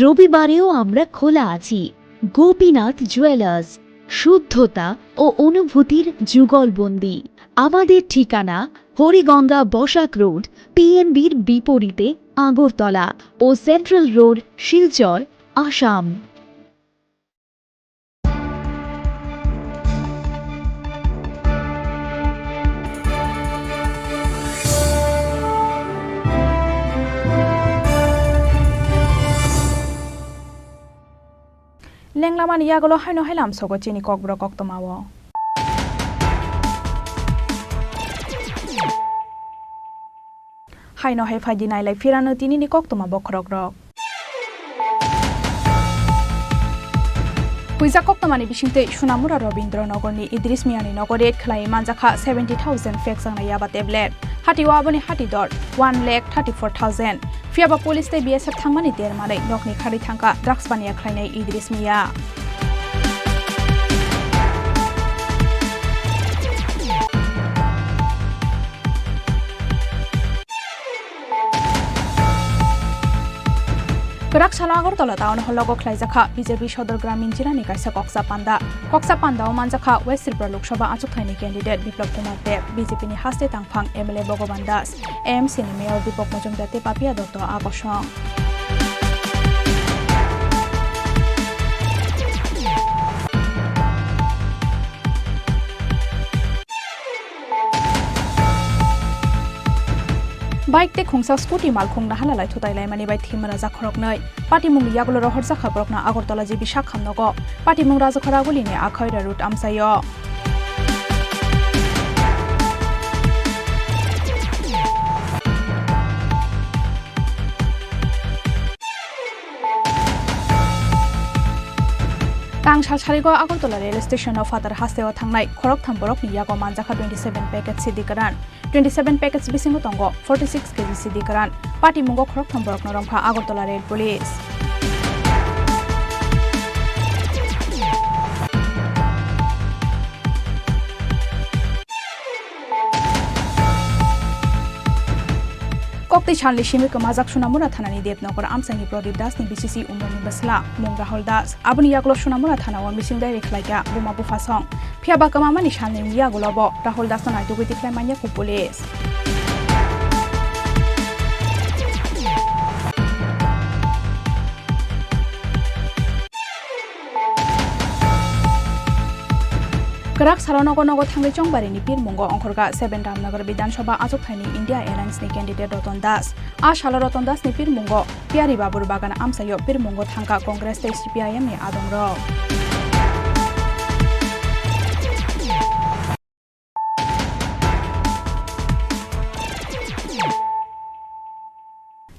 S1: রবিবারেও আমরা খোলা আছি। গোপীনাথ জুয়েলার্স, শুদ্ধতা ও অনুভূতির যুগলবন্দি। আমাদের ঠিকানা হরিগঙ্গা বসাক রোড, পিএনবির বিপরীতে আগরতলা ও সেন্ট্রাল রোড, শিলচর, আসাম।
S11: লেংলামান ইয়াগুলো হাইনো হাইলাম সগো চিনি ককব্রক অক্তমাও হাইনো হাই ফাইদি নাইলাই ফিরানো তিনিনি কক্তমা বখরক রক হুইজা কক্তমানি বিশিংতে সোনামুরা রবীন্দ্রনগরনি ইদ্রিস মিয়ানি নগরে খেলাই মানজাখা 70,000 ফেক জাংনাই আবা টেবলেট হাটিও আবনি হাটি দর 1,34,000 ফিয়াবা পুলিশ তে BSF থাংমানি there malai নকনি Khari থাংকা drugs Bania খাইনাই Idris Mia Keraksalah Agartala taon hologo khlaijaka BJP Sodor Gramin Jirani kaisa Koksa Panda o manjaka West Tripura Lok Sabha achukthani candidate Biplab Kumar Deb BJP ni haste tangphang MLA Bhogoban Das AMC ni Mayor Dipok Mojumdar te Papia Dotto Akosong Bike te khungsa scooty malkhung na halalai thutai lai mani bai thimra ja khorok nei patimung yagulo rohor ja khabrok na Agartala ji bishak khamnogo patimung raja khoraguli ni akhaira route amsayo Tang Shalsharigo Agartala rail station of Fatar Hasteo Thangnai Khorok Thamborok ni yago manjaka 27 packets CD karan 27 packets bisingo tongo 46 kg CD karan Party mungo Khorok Thamborok norongpha Agartala rail police Kokti Chanli Shimi Kamazak Shunamura Thanani Depnogor Amsangi Prodip Das ni BCC Umrani Basla Mung Rahul Das Abuni Yaglo Shunamura Thana wa missing direct laika Buma Bufasong Phiaba Kamama ni Shalni Yagulobo Rahul Das na Duguti Klemanya ku police Kerak Salonogo Nogo Thangai Chongbari ni Pir Mungo Ongkhorga 7 Ramnagar Bidhan Sabha Achukthani India Airlines ni candidate Roton Das A Shala Roton Das ni Pir Mungo Piari Babur Bagan Amsayo Pir Mungo Thangka Congress te CPIM ni Adongro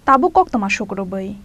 S11: Tabuk Koktoma Shukrobai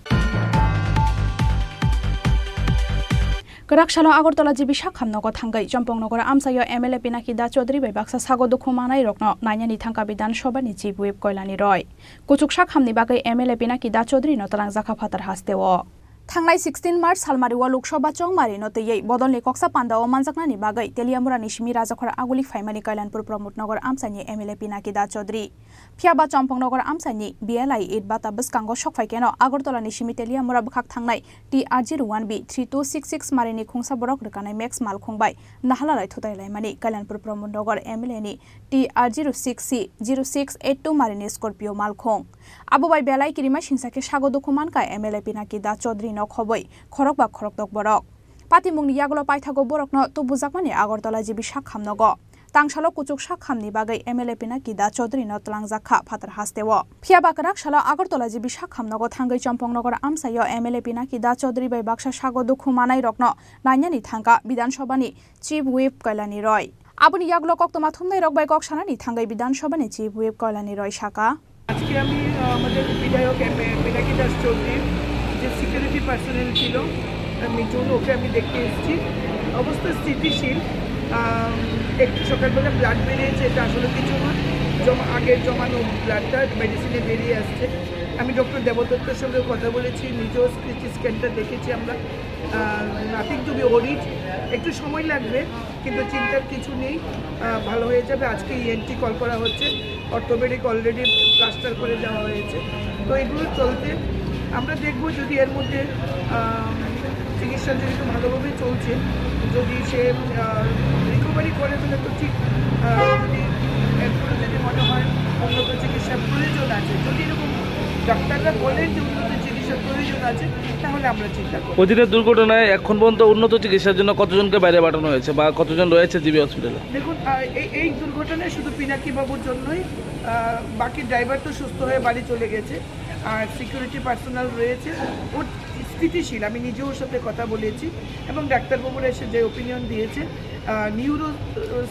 S11: Kerakshalo Agartala jibi shakhamnogo thangai Champongnogor Amsayo MLA Pinaki Da Chaudhary bai baksa sago dukhumanai rokno nainani thangka Bidhan Sabha ni chief whip Koilani Roy Kuchuk shakhamni bagai MLA Pinaki Da Chaudhary no talang jakha Fatar Hasteo Thangnai 16 March Salmariwa Lok Sabha Chongmari no tei Bodolni Koksa Panda o manjaknani bagai Teliamura ni Shimi Rajakhora Aguli Faimani Kailanpur Pramotnogor Amsani MLA Pinaki Da Chaudhary Phiaba Champongnogor Amsani BLI 8 bata buskango shokfaikeno Agartala ni Shimi Teliamura bukhak thangnai TR01B 3266 marini khungsa borok rekanai Max Malkhungbai nahalalai thutai laimani Kailanpur Pramotnogor MLA ni TR06C 0682 marini Scorpio Malkhung Abubai BLI kirima singsake sago dokumankai MLA Pinaki Da Chaudhary no khoboi khorok ba khorok tok borok patimungni yagulo paithago borok no to bujakmani Agartala jibi shakhamnogo Tangshalo kuchuk shakhamni bagai MLA Pinaki Da Chaudhary no tlangjakha Fatar Hasteo Phiaba Kerakshalo Agartala jibi shakhamnogo thangai Champongnogor Amsayo MLA Pinaki Da Chaudhary bai baksa sago dukhumanai rokno nainani thangka Bidhan Sabha ni chief whip Kailani Roy Abuni yagulo koktoma thumnai rok bai koksanani thangai Bidhan Sabha ni chief whip Kailani Roy shaka
S2: আজকে আমি আমাদের বিধায়ক পিনাকি দাস চৌধুরী যে সিকিউরিটি পার্সোনেল ছিল মিঠুন ওকে আমি দেখতে এসেছি অবস্থা স্থিতিশীল একটু সকালবেলা ব্লাড বেরিয়েছে, এটা আসলে কিছু নয়, আগের জমানো ব্লাডটা মেডিসিনে বেরিয়ে আসছে। আমি ডক্টর দেবদত্তের সঙ্গে কথা বলেছি, নিজেও সিটি স্ক্যানটা দেখেছি আমরা, নাথিং টু বি ওরিড, একটু সময় লাগবে কিন্তু চিন্তার কিছু নেই, ভালো হয়ে যাবে। আজকে ইএনটি কল করা হচ্ছে, অর্থোপেডিক অলরেডি প্লাস্টার করে দেওয়া হয়েছে। তো এগুলো চলতে আমরা দেখব, যদি এর মধ্যে চিকিৎসা যেহেতু ভালোভাবে চলছে, যদি সে রিকভারি করে ফেলে তো ঠিক, যদি এরপরে যদি মনে হয় উন্নত চিকিৎসার প্রয়োজন আছে, যদি এরকম ডাক্তাররা বলেন যে উন্নত চিকিৎসার প্রয়োজন আছে, তাহলে আমরা চিন্তা করব।
S7: অতীতের দুর্ঘটনায় এখন পর্যন্ত উন্নত চিকিৎসার জন্য কতজনকে বাইরে পাঠানো হয়েছে বা কতজন রয়েছে জিবি হসপিটালে?
S2: দেখুন, এই দুর্ঘটনায় শুধু পিনাকি বাবুর জন্যই, বাকি ড্রাইভার তো সুস্থ হয়ে বাড়ি চলে গেছে, আর সিকিউরিটি পার্সোনাল রয়েছে, ওর স্থিতিশীল। আমি নিজেও ওর সাথে কথা বলেছি এবং ডাক্তারবাবুরা এসে যে ওপিনিয়ন দিয়েছে, নিউরো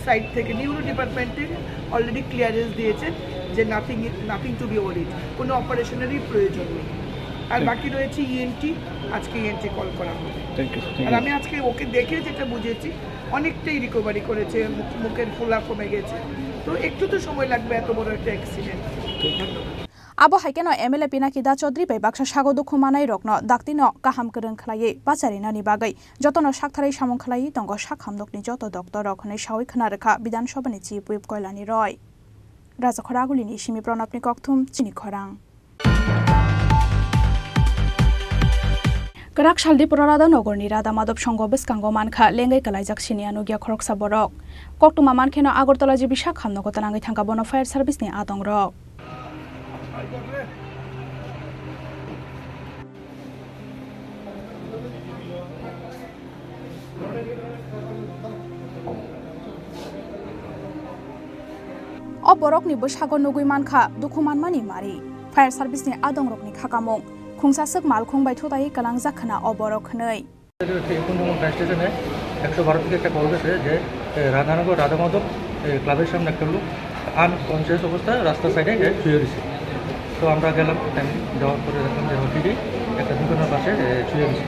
S2: সাইড থেকে, নিউরো ডিপার্টমেন্ট থেকে অলরেডি ক্লিয়ারেন্স দিয়েছে যে নাথিং টু বি ওরিড, কোনো অপারেশনেরই প্রয়োজন নেই। আর বাকি রয়েছে ইএনটি, আজকে ইএনটি কল করা হবে। আর আমি আজকে ওকে দেখে যেটা বুঝেছি, অনেকটাই রিকভারি করেছে, মুখের ফোলা কমে গেছে, তো একটু তো সময় লাগবে এত বড় একটা accident.
S11: Abo haikeno MLA Pinaki Da Chaudhary bai baksa sago dukhu manai rokno daktino kaham korang khlai bachari nani bagai jotono sakthari samung khlai tongo sakhamdokni joto doktor rokhnai sawi khna rekha Bidhan Sabha ni chief whip Koilani Roy Raja Khoragulini Simi Pranapni Kokthum Chini Khorang Karak Shaldi Purarada Nogorni Rada Madop Songo Beskango Mankha Lengai Kalaijak Chini Anugia Khoroksa Borok Koktuma Mankeno Agortala Jibi Sakhamno Kotanangai Thangka Bono Fire Service ni Atong Rok Kokborok ni Boshago Nugui Mankha Dukuman Mani Mari Fire Service ni Adong Rok ni Khakamong Khungsasuk Malkhung bai Thutai Kalangjak khana Kokborok khnei
S3: স্টেশনে 112 থেকে একটা কল গেছে যে রাধানগর রাধামাধব ক্লাবের সামনে একটা লোক আনকনসিয়াস অবস্থায় রাস্তার সাইডে শুয়ে রয়েছে। তো আমরা গেলাম, যাওয়ার পরে দেখলাম যে অলরেডি একটা দোকানের পাশে শুয়ে রয়েছে।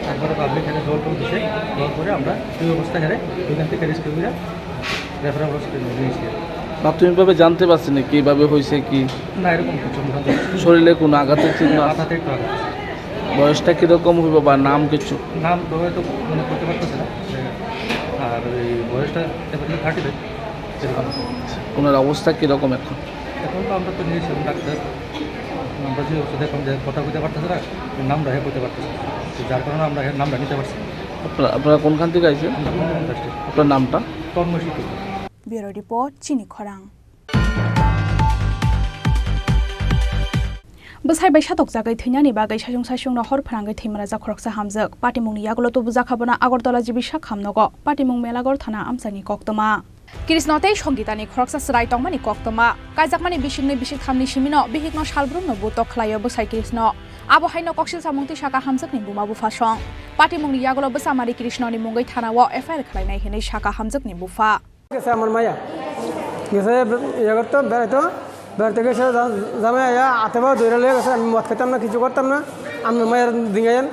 S3: তারপরে পাবলিক হেরে জল টল দিছে, দেওয়ার পরে আমরা ওই অবস্থায় হেরে ওইখান থেকে রেস্কিউ করে রেফারেল হসপিটালে নিয়েছি।
S7: প্রাথমিকভাবে জানতে পারছেন না কিভাবে হয়েছে কি?
S3: না, এরকম কিছু
S7: শরীরে কোনো আঘাতের চিহ্ন?
S3: মাথাতে একটু আঘাত।
S7: বয়সটা কীরকম হইব বা নাম কিছু?
S3: নাম তো হয়তো মনে করতে পারতেছে না, আর এই বয়সটা 35 সেরকম।
S7: ওনার অবস্থা কীরকম এখন?
S3: এখন তো আমরা তো নিয়েছিলাম ডাক্তার, আমরা যে ওষুধ দেখলাম যে কথা বলতে পারতেছে না, নামটা করতে পারতেছে, যার কারণে আমরা নামটা নিতে পারছি।
S7: আপনারা কোনখান থেকে আইছেন? আপনার নামটা?
S3: তন্ময় শিক্ষক।
S11: Bureau Report Chini Khorang Besai bai satok jagai thainyani bagai sajung sajung no hor pharangai thaimara ja khoroksa hamjak patimungni yagolo to buja khabona Agartala jibi sakhamnogo patimung melagor thana amsani koktoma Krishnotei Songitani khoroksa srai tongmani koktoma kaijakmani bisingni bisik thamni simino bihikno salbrumno buto khlayo besai Krishno abo haino koksil samungti saka hamjak ni buma bufa song patimungni yagolo besamari Krishnoni mungai thanao FIR khlainai hinai saka hamjak ni bufa
S22: গেছে আমার মায়া গেছে ইয়ে করতাম বেড়াইতো বেড়াতে গেছে জামাই আতে বা দৌড়া লেগে গেছে আমি মদ খেতাম না কিছু করতাম না আমার মায়ের ডিঙাইন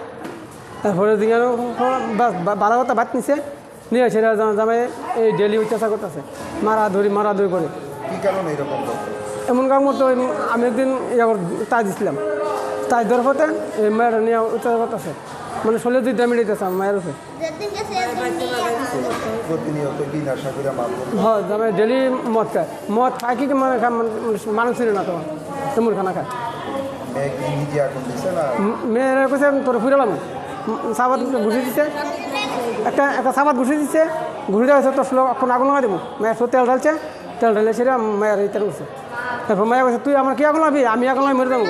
S22: তারপরে ডিঙানো বারো কথা ভাত নিছে নিয়ে এসে জামাই এই ডেলি অত্যাচার করতেছে মারা ধরি করে
S12: কী কারণে এরকম
S22: এমন কাম তো আমি একদিন ইয়ে তাই দিছিলাম তাই দেওয়ার পথে এই মায়ের নিয়ে অত্যাচার করতেছে মানে শরীরে দুই দামি দিতেছে মায়ের উপরে হ্যাঁ জামাই ডেলি মদ খায় কি মানুষ ছিল না তোমার তেমন খানা খায় মেয়েরা কইছে তোর ফুরালাম সাবাত ঘুষে দিচ্ছে একটা সাবাত ঘুষে দিচ্ছে ঘুরে দেওয়া হয়েছে তোর এখন আগুন লাগা দেবো মেয়ের তেল ঢালছে তেল ঢালে সেটা মায়ের এই তেল করছে তারপর মায়ের কাছে তুই আমার কি আগুন লাগবি আমি আগুন লাগে মরে যাবো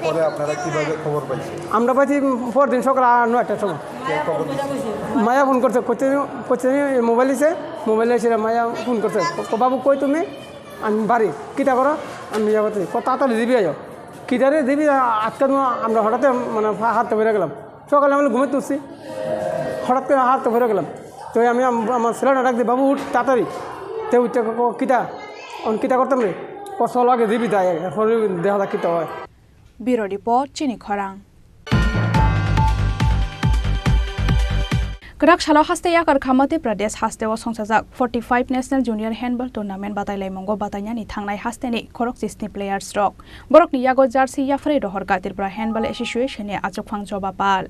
S12: পরে আপনারা কিভাবে খবর পাইছেন?
S22: আমরা পাইছি পরদিন সকাল 9টার সময় মায়া ফোন করছে করছে মোবাইল দিছে মোবাইলে এসে মায়া ফোন করছে বাবু কই তুমি আমি বাড়ি কিটা করো আমি যাবো তাড়াতাড়ি দিবি আয় কিটারে দিবি আজকে আমরা হঠাৎ মানে হাতটা ভরে গেলাম সকালে আমি ঘুমে তুলছি হঠাৎ করে হাতটা ভরে গেলাম তো আমি আমার ছেলেটা ডাক দিই বাবু উঠ তাড়াতাড়ি তো উঠতে কিটা করতাম রে কষ্ট লাগে দিবি তাই দেখা কিটা হয়
S11: Bureau Report Chini Khorang Grakshalo hasteya karkha Madhya Pradesh hasteo songsajak 45 National Junior Handball Tournament batailaimunggo batainyani thangnai hasteni Khorok Cisni Players Rock borokni yago jersey yafrei rohor ka Tripura Handball Association ni achokphang jobapal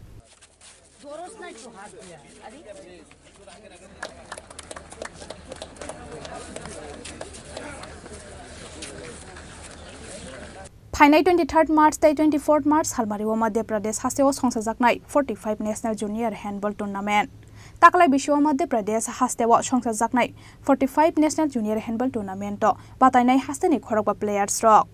S11: Finai 23rd March tai 24th March halmariwo Madhya Pradesh hasteo songsajaknai 45 National Junior Handball Tournament Taklai biswa Madhya Pradesh hasteo songsajaknai 45 National Junior Handball Tournament to batainai hasteni Khorok Players Rock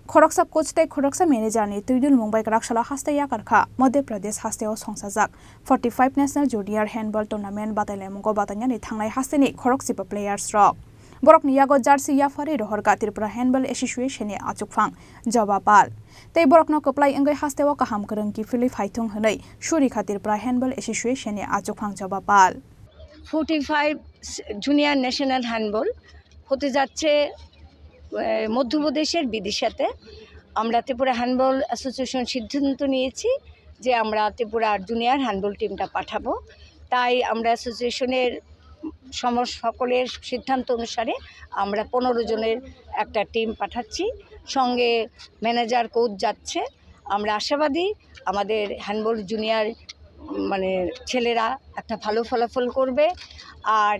S11: Khorok sub coach tai Khorok sa manager ni Tuidul Mumbai Grakshalo hasteya karkha Madhya Pradesh hasteo songsajak 45 National Junior Handball Tournament batailaimunggo batainyani thangnai hasteni Khorok sipa Players Rock Borok ni yago jersey yafari rohor ka Tripura Handball Association ni achukphang jawabal tei borok no koplai engai hastewa kaham korongki Philip Haitung honai shuri khatir Tripura Handball Association ni achukphang jawabal
S4: 45 junior national handball হতে যাচ্ছে মধ্যপ্রদেশের বিদিশাতে আমরা ত্রিপুরা হ্যান্ডবল অ্যাসোসিয়েশন সিদ্ধান্ত নিয়েছি যে আমরা ত্রিপুরার জুনিয়র হ্যান্ডবল টিমটা পাঠাবো তাই আমরা অ্যাসোসিয়েশনের সকলের সিদ্ধান্ত অনুসারে আমরা 15 জনের একটা টিম পাঠাচ্ছি সঙ্গে ম্যানেজার কোচ যাচ্ছে আমরা আশাবাদী আমাদের হ্যান্ডবল জুনিয়র মানে ছেলেরা একটা ভালো ফলাফল করবে আর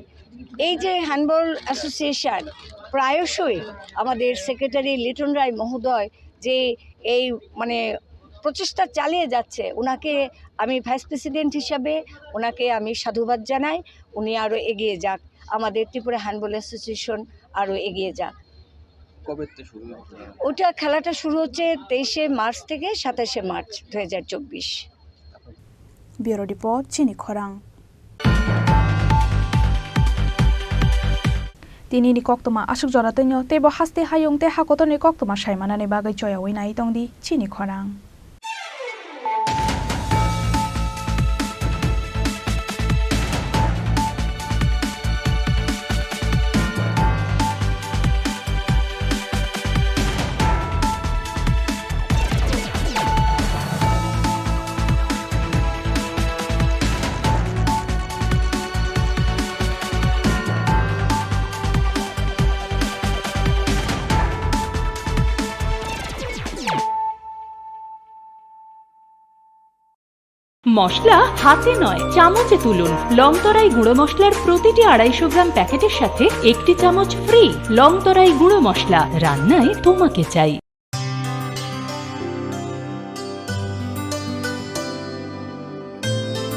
S4: এই যে হ্যান্ডবল অ্যাসোসিয়েশন প্রায়শই আমাদের সেক্রেটারি লিটন রায় মহোদয় যে এই মানে প্রচেষ্টা চালিয়ে যাচ্ছে ওনাকে আমি ভাইস প্রেসিডেন্ট হিসাবে ওনাকে আমি সাধুবাদ জানাই উনি আরো এগিয়ে যাক আমাদের ত্রিপুরা হ্যান্ডবল অ্যাসোসিয়েশন আরো এগিয়ে যাক
S7: কবে থেকে শুরু হচ্ছে
S4: ওটা খেলাটা শুরু হচ্ছে 23 মার্চ থেকে 27 March 2024
S11: Bureau Report Chini Khorang Tini ni koktoma asuk joratenyo tebo haste hayung te hakoto ni koktoma shaimana ni bagai choya winai tongdi Chini Khorang
S1: মশলা হাতে নয় চামচে তুলুন লংতরাই গুঁড়ো মশলার প্রতিটি 250 গ্রাম প্যাকেটের সাথে একটি চামচ ফ্রি লংতরাই গুঁড়ো মশলা রান্নায় তোমাকে চাই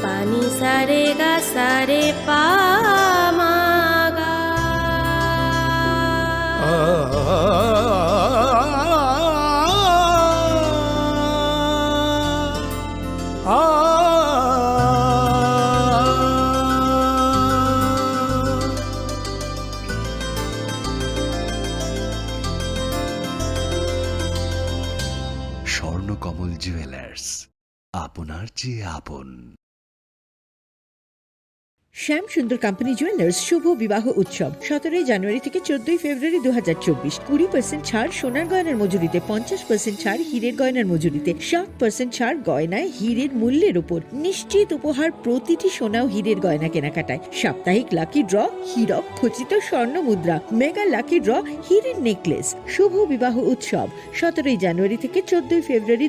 S9: পানি সারে গা সারে পামাগা
S8: স্বর্ণকমল জুয়েলার্স আপনার চেয়ে আপন
S5: শ্যাম সুন্দর কোম্পানি জুয়েলার্স শুভ বিবাহ উৎসব 17 জানুয়ারি থেকে 14 ফেব্রুয়ারি 2024 20% ছাড় সোনার গয়নার মজুরিতে 50% ছাড় হীরের গয়নার মজুরিতে 60% ছাড় গয়নায় হীরের মূল্যের উপর নিশ্চিত উপহার প্রতিটি সোনা ও হীরের গয়না কেনাকাটায় সাপ্তাহিক লাকি ড্র হীরক খচিত স্বর্ণ মুদ্রা মেগা লাকি ড্র হীরের নেকলেস শুভ বিবাহ উৎসব 17 জানুয়ারি থেকে 14 ফেব্রুয়ারি